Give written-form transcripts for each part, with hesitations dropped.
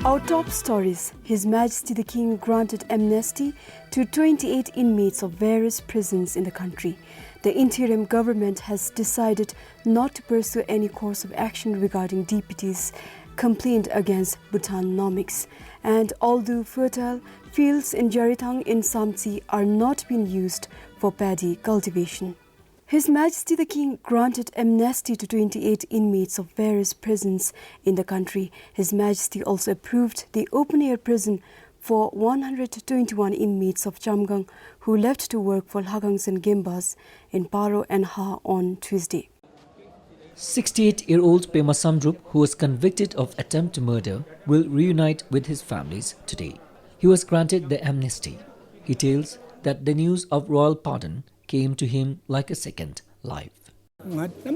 Our top stories. His Majesty the King granted amnesty to 28 inmates of various prisons in the country. The interim government has decided not to pursue any course of action regarding deputies' complaint against Bhutanomics. And although fertile fields in Jaritang in Samtsi are not being used for paddy cultivation. His Majesty the King granted amnesty to 28 inmates of various prisons in the country. His Majesty also approved the open-air prison for 121 inmates of Chamgang who left to work for Lagangs and Gimbas in Paro and Ha on Tuesday. 68-year-old Pema Samdrup, who was convicted of attempt murder, will reunite with his families today. He was granted the amnesty. He tells that the news of royal pardon came to him like a second life. Similarly,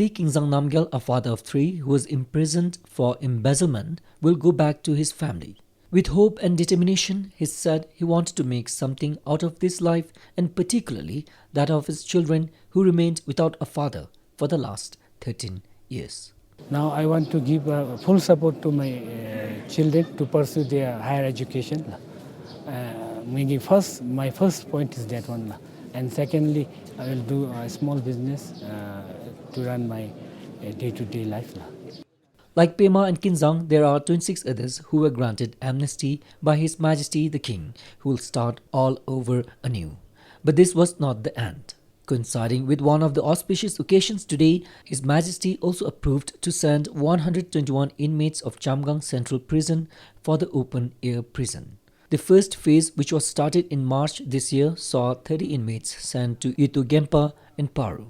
Kingzang Namgyal, a father of three who was imprisoned for embezzlement, will go back to his family. With hope and determination, he said he wanted to make something out of this life, and particularly that of his children who remained without a father for the last 13 years. Now I want to give full support to my children to pursue their higher education. My first point is that one. And secondly, I will do a small business to run my day-to-day life. Like Pema and Kinzang, there are 26 others who were granted amnesty by His Majesty the King, who will start all over anew. But this was not the end. Coinciding with one of the auspicious occasions today, His Majesty also approved to send 121 inmates of Chamgang Central Prison for the open-air prison. The first phase, which was started in March this year, saw 30 inmates sent to Itu Gempa in Paru.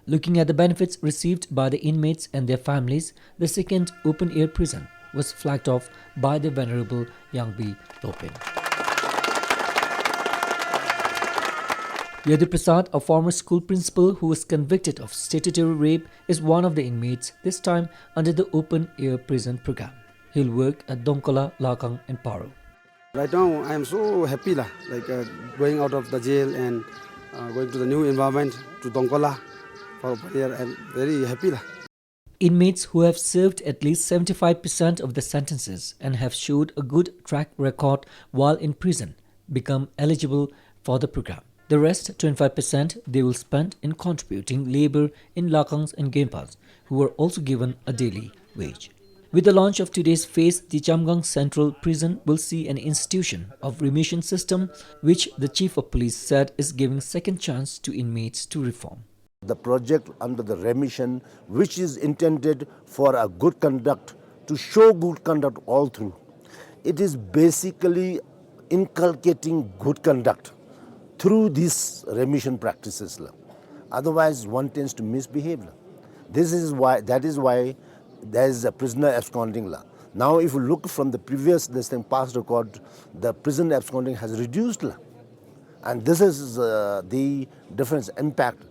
Looking at the benefits received by the inmates and their families, the second open-air prison was flagged off by the Venerable Yangbi Lopin. Yadu Prasad, a former school principal who was convicted of statutory rape, is one of the inmates, this time under the open-air prison program. He'll work at Dongkola, Lakang and Paro. Right now, I am so happy, going out of the jail and going to the new environment, to Dongkola. Here, I am very happy. Inmates who have served at least 75% of the sentences and have showed a good track record while in prison become eligible for the program. The rest, 25%, they will spend in contributing labor in Lakangs and Gempas, who were also given a daily wage. With the launch of today's phase, the Chamgang Central Prison will see an institution of remission system, which the Chief of Police said is giving second chance to inmates to reform. The project under the remission, which is intended for a good conduct, to show good conduct all through, it is basically inculcating good conduct through these remission practices. Otherwise, one tends to misbehave. That is why there is a prisoner absconding law. Now, if you look from the previous past record, the prison absconding has reduced. And this is the difference, impact.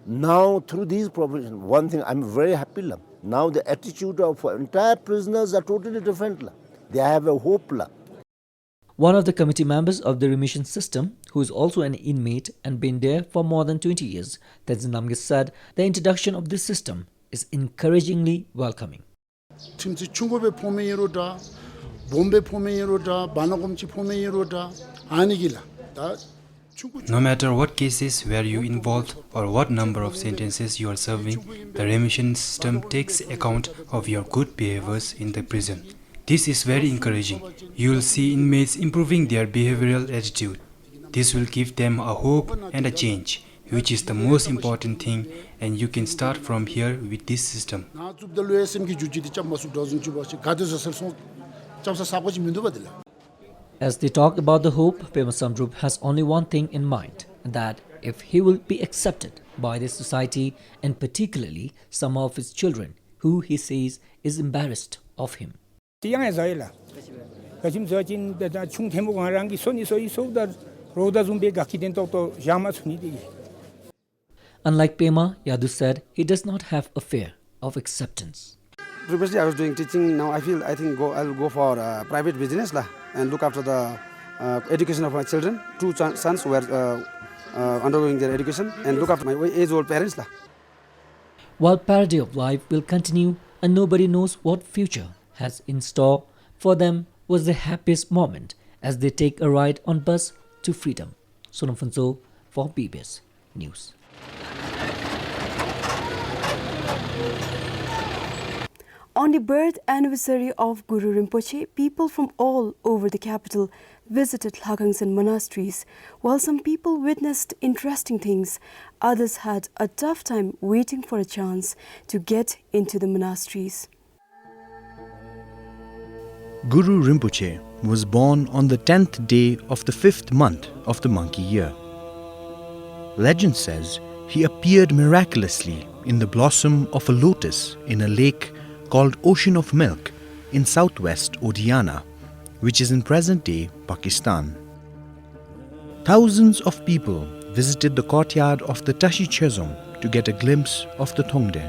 Now, through these provisions, one thing I'm very happy. Now, the attitude of entire prisoners are totally different. They have a hope. One of the committee members of the remission system, who is also an inmate and been there for more than 20 years, Tenzin Namgyal said the introduction of this system is encouragingly welcoming. No matter what cases were you involved or what number of sentences you are serving, the remission system takes account of your good behaviors in the prison. This is very encouraging. You will see inmates improving their behavioral attitude. This will give them a hope and a change, which is the most important thing, and you can start from here with this system. As they talk about the hope, Pema Samdrup has only one thing in mind, that if he will be accepted by the society and particularly some of his children, who he says is embarrassed of him. Unlike Pema, Yadu said he does not have a fear of acceptance. Previously, I was doing teaching. Now I think I'll go for private business and look after the education of my children. Two sons who are undergoing their education and look after my age-old parents lah. While parody of life will continue and nobody knows what future has in store for them, was the happiest moment as they take a ride on bus to freedom. Sonam Fanso for PBS News. On the birth anniversary of Guru Rinpoche, people from all over the capital visited Lhagangsan monasteries. While some people witnessed interesting things, others had a tough time waiting for a chance to get into the monasteries. Guru Rinpoche was born on the 10th day of the 5th month of the monkey year. Legend says he appeared miraculously in the blossom of a lotus in a lake called Ocean of Milk in southwest Odiana, which is in present-day Pakistan. Thousands of people visited the courtyard of the Tashi Chezong to get a glimpse of the Thongde.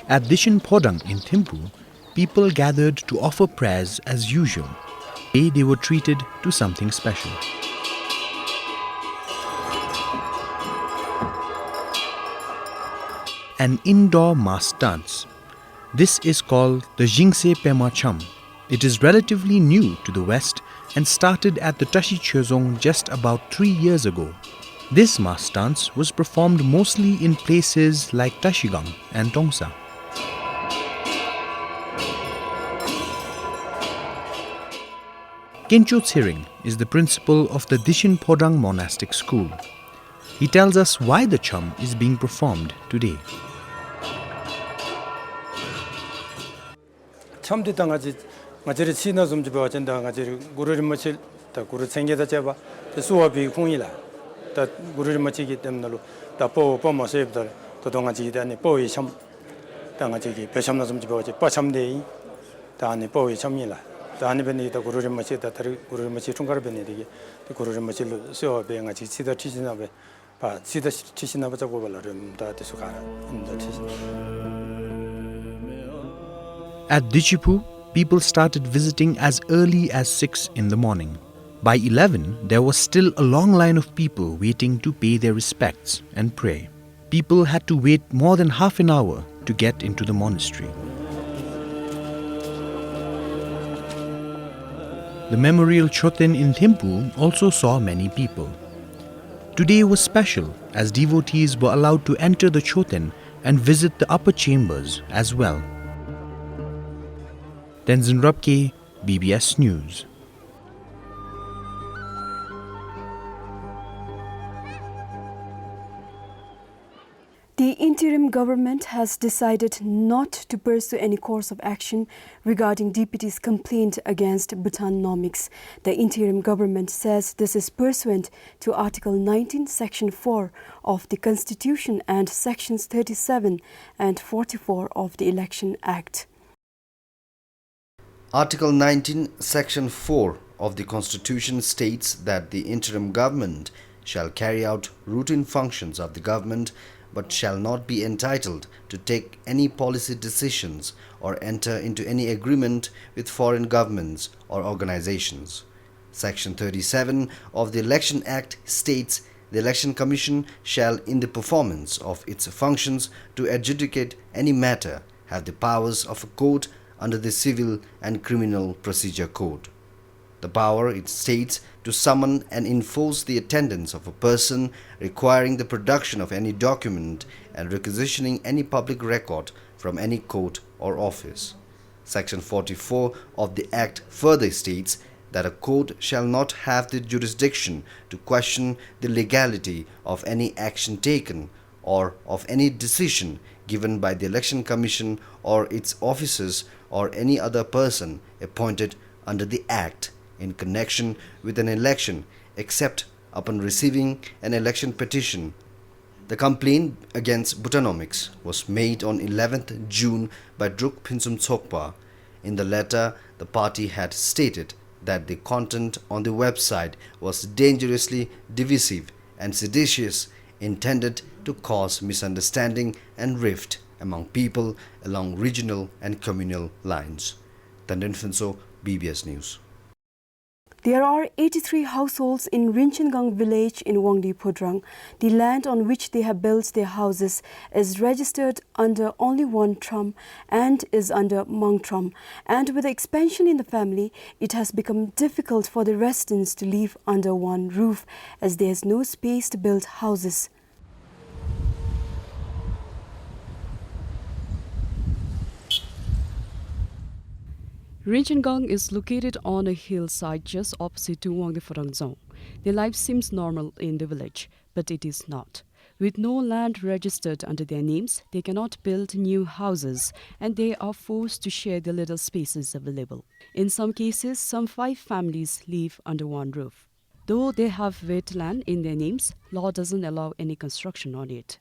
At Dishin Podang in Thimphu, people gathered to offer prayers as usual. Today they were treated to something special. An indoor mass dance. This is called the Jingse Pema Cham. It is relatively new to the West and started at the Tashi Chezong just about 3 years ago. This mass dance was performed mostly in places like Tashigang and Tongsa. Kincho Tsiring is the principal of the Dishin Podang Monastic School. He tells us why the cham is being performed today. 참디 당아지 마저리 치나 좀 집어 전다 가지 구르리 뭐칠 다 구르 생겨다 잡아 수업이 공이라 다 구르리 뭐치기 때문에로 다 보마세입다 또 동아지 다니 보이 참 당아지기 배참나 좀 집어지 빠참데이 다니 보이 참이라 다니 베니다 구르리 뭐치다 다리 구르리 뭐치 총가르 베네디기 구르리 뭐칠 수업에 가지 치다 치시나베 바 치다 치시나베 자고 발라름 다 되수가라 인다 치시나. At Dichipu, people started visiting as early as 6 in the morning. By 11, there was still a long line of people waiting to pay their respects and pray. People had to wait more than half an hour to get into the monastery. The memorial Choten in Thimphu also saw many people. Today was special as devotees were allowed to enter the Choten and visit the upper chambers as well. Tenzin Rabke, BBS News. The interim government has decided not to pursue any course of action regarding DPT's complaint against Bhutan Nomics. The interim government says this is pursuant to Article 19, Section 4 of the Constitution and Sections 37 and 44 of the Election Act. Article 19, Section 4 of the Constitution states that the interim government shall carry out routine functions of the government but shall not be entitled to take any policy decisions or enter into any agreement with foreign governments or organizations. Section 37 of the Election Act states the Election Commission shall, in the performance of its functions to adjudicate any matter, have the powers of a court under the Civil and Criminal Procedure Code. The power, it states, to summon and enforce the attendance of a person requiring the production of any document and requisitioning any public record from any court or office. Section 44 of the Act further states that a court shall not have the jurisdiction to question the legality of any action taken or of any decision given by the Election Commission or its officers or any other person appointed under the Act in connection with an election except upon receiving an election petition. The complaint against Bhutanomics was made on 11th June by Druk Phinsum Tsokpa. In the letter, the party had stated that the content on the website was dangerously divisive and seditious, intended to cause misunderstanding and rift among people along regional and communal lines. Tanden Finso, BBS News. There are 83 households in Rinpoche village in Wangdi Phodrang. The land on which they have built their houses is registered under only one tram and is under Mang tram. And with the expansion in the family, it has become difficult for the residents to live under one roof as there is no space to build houses. Rinpoche is located on a hillside just opposite to Wangdi Phodrang zone. Their life seems normal in the village, but it is not. With no land registered under their names, they cannot build new houses and they are forced to share the little spaces available. In some cases, some 5 families live under one roof. Though they have wetland in their names, law doesn't allow any construction on it.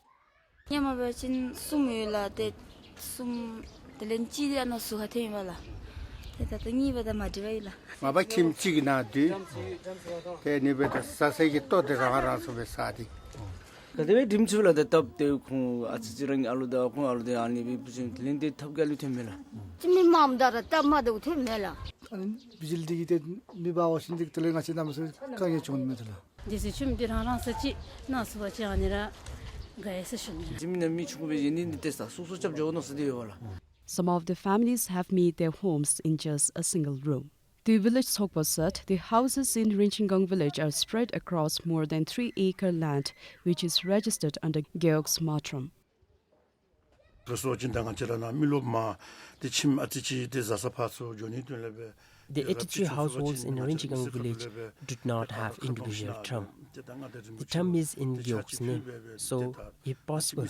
Some of the families have made their homes in just a single room. The village Sokpa said the houses in Rinpoche village are spread across more than 3-acre land, which is registered under Georg's Matram. The 83 households in Rinpoche village do not have individual tram. The tram is in Gyok's name, so if possible,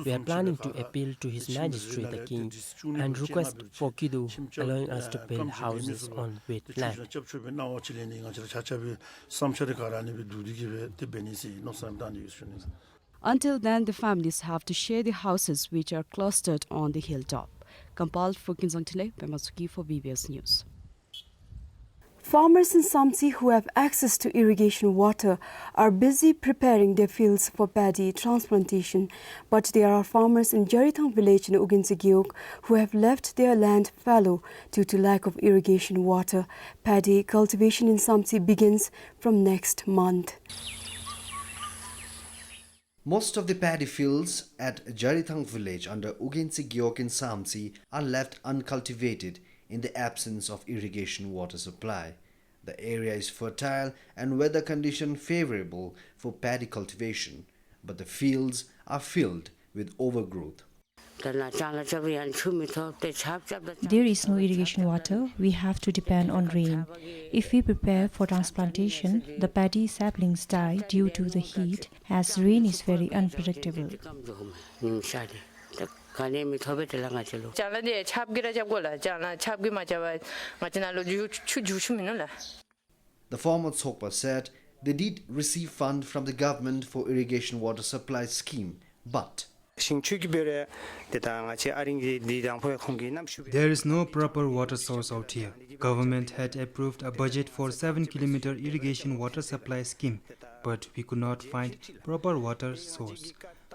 we are planning to appeal to His Majesty the King and request for Kidu allowing us to build houses on wet land. Until then, the families have to share the houses which are clustered on the hilltop. Compiled for Kinzangtile, Pemasuki for BBS News. Farmers in Samsi who have access to irrigation water are busy preparing their fields for paddy transplantation. But there are farmers in Jarithang village in Uginsegiok who have left their land fallow due to lack of irrigation water. Paddy cultivation in Samsi begins from next month. Most of the paddy fields at Jarithang village under Uginsegiok in Samsi are left uncultivated in the absence of irrigation water supply. The area is fertile and weather condition favorable for paddy cultivation, but the fields are filled with overgrowth. There is no irrigation water. We have to depend on rain. If we prepare for transplantation, the paddy saplings die due to the heat, as rain is very unpredictable. The former Tsokpa said they did receive funds from the government for irrigation water supply scheme, but there is no proper water source out here. Government had approved a budget for 7-kilometer irrigation water supply scheme, but we could not find proper water source,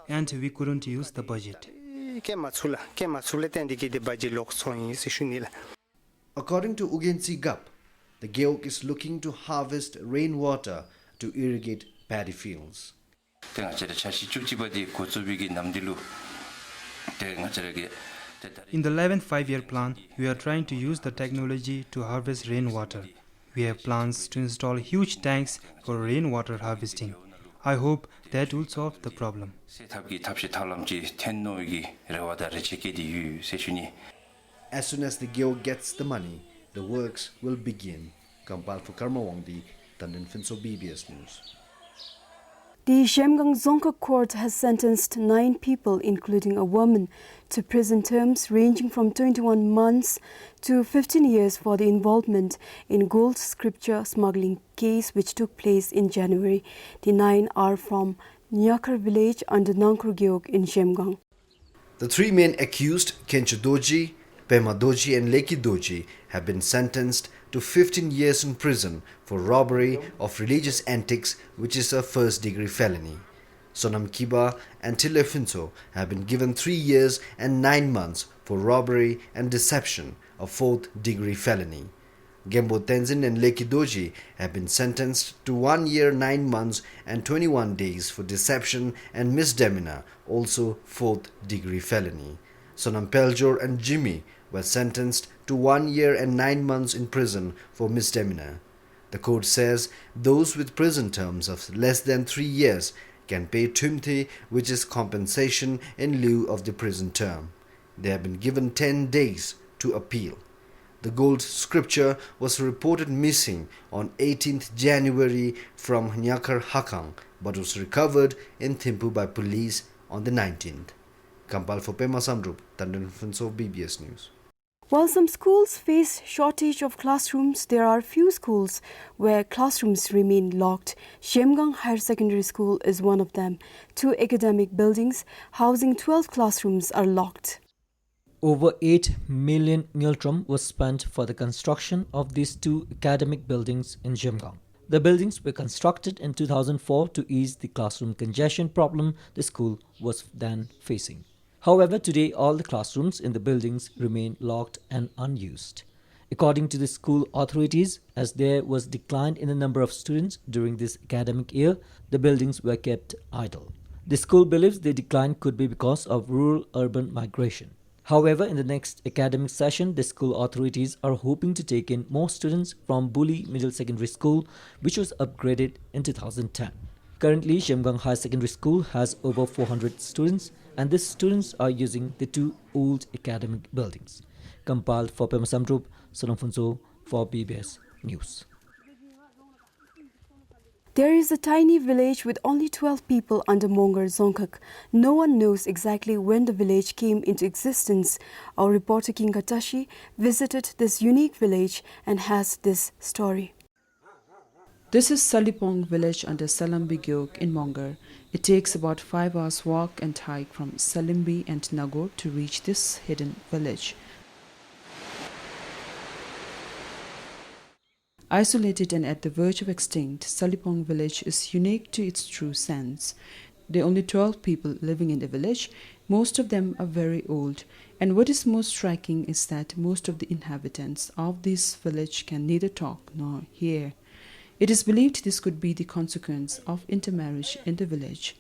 and we couldn't use the budget. According to Ugensi Gap, the Geok is looking to harvest rainwater to irrigate paddy fields. In the 11th 5-year plan, we are trying to use the technology to harvest rainwater. We have plans to install huge tanks for rainwater harvesting. I hope that will solve the problem. As soon as the Geok gets the money, the works will begin. Compiled for Karma Wangdi, Tandin Finso BBS News. The Shemgang Dzongkha court has sentenced 9 people, including a woman, to prison terms ranging from 21 months to 15 years for the involvement in gold scripture smuggling case which took place in January. The 9 are from Nyakar village under Nangkur Gyok in Shemgang. The 3 men accused, Kencho Doji, Pema Doji and Leki Doji, have been sentenced to 15 years in prison for robbery of religious antiques, which is a first-degree felony. Sonam Kiba and Tile Finso have been given 3 years and 9 months for robbery and deception, a 4th-degree felony. Gembo Tenzin and Leki Doji have been sentenced to 1 year, 9 months and 21 days for deception and misdemeanor, also 4th degree felony. Sonam Peljor and Jimmy were sentenced to 1 year and 9 months in prison for misdemeanor. The court says those with prison terms of less than 3 years can pay tumthi, which is compensation in lieu of the prison term. They have been given 10 days to appeal. The gold scripture was reported missing on 18th January from Nyakar Hakang, but was recovered in Thimphu by police on the 19th. Kampal for Pema Samrup, Tandan Funso, BBS News. While some schools face shortage of classrooms, there are few schools where classrooms remain locked. Shemgang Higher Secondary School is one of them. 2 academic buildings housing 12 classrooms are locked. Over 8 million ngiltram was spent for the construction of these 2 academic buildings in Shemgang. The buildings were constructed in 2004 to ease the classroom congestion problem the school was then facing. However, today all the classrooms in the buildings remain locked and unused. According to the school authorities, as there was decline in the number of students during this academic year, the buildings were kept idle. The school believes the decline could be because of rural-urban migration. However, in the next academic session, the school authorities are hoping to take in more students from Buli Middle Secondary School, which was upgraded in 2010. Currently, Shemgang High Secondary School has over 400 students, and these students are using the 2 old academic buildings. Compiled for Pema Samrup, Salong Funso for BBS News. There is a tiny village with only 12 people under Mongar Zongkak. No one knows exactly when the village came into existence. Our reporter King Katashi visited this unique village and has this story. This is Salipong village under Salambi Gyok in Mongar. It takes about 5 hours walk and hike from Salimbi and Nagor to reach this hidden village. Isolated and at the verge of extinct, Salipong village is unique to its true sense. There are only 12 people living in the village. Most of them are very old. And what is most striking is that most of the inhabitants of this village can neither talk nor hear. It is believed this could be the consequence of intermarriage in the village.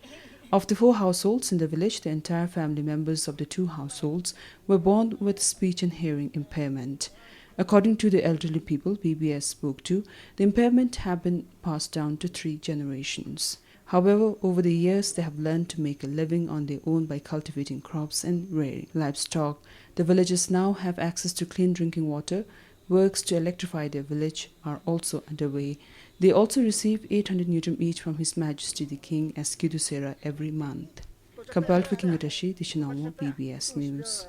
Of the 4 households in the village, the entire family members of the 2 households were born with speech and hearing impairment. According to the elderly people BBS spoke to, the impairment had been passed down to 3 generations. However, over the years, they have learned to make a living on their own by cultivating crops and rearing livestock. The villagers now have access to clean drinking water. Works to electrify their village are also underway. They also receive 800 newton each from His Majesty the King as Kidusera every month. Compiled for King Utashi, Tishinamo, BBS News.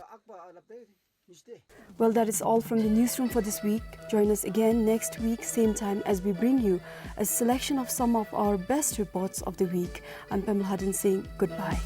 Well, that is all from the newsroom for this week. Join us again next week, same time, as we bring you a selection of some of our best reports of the week. I'm Pamela Haddon saying goodbye.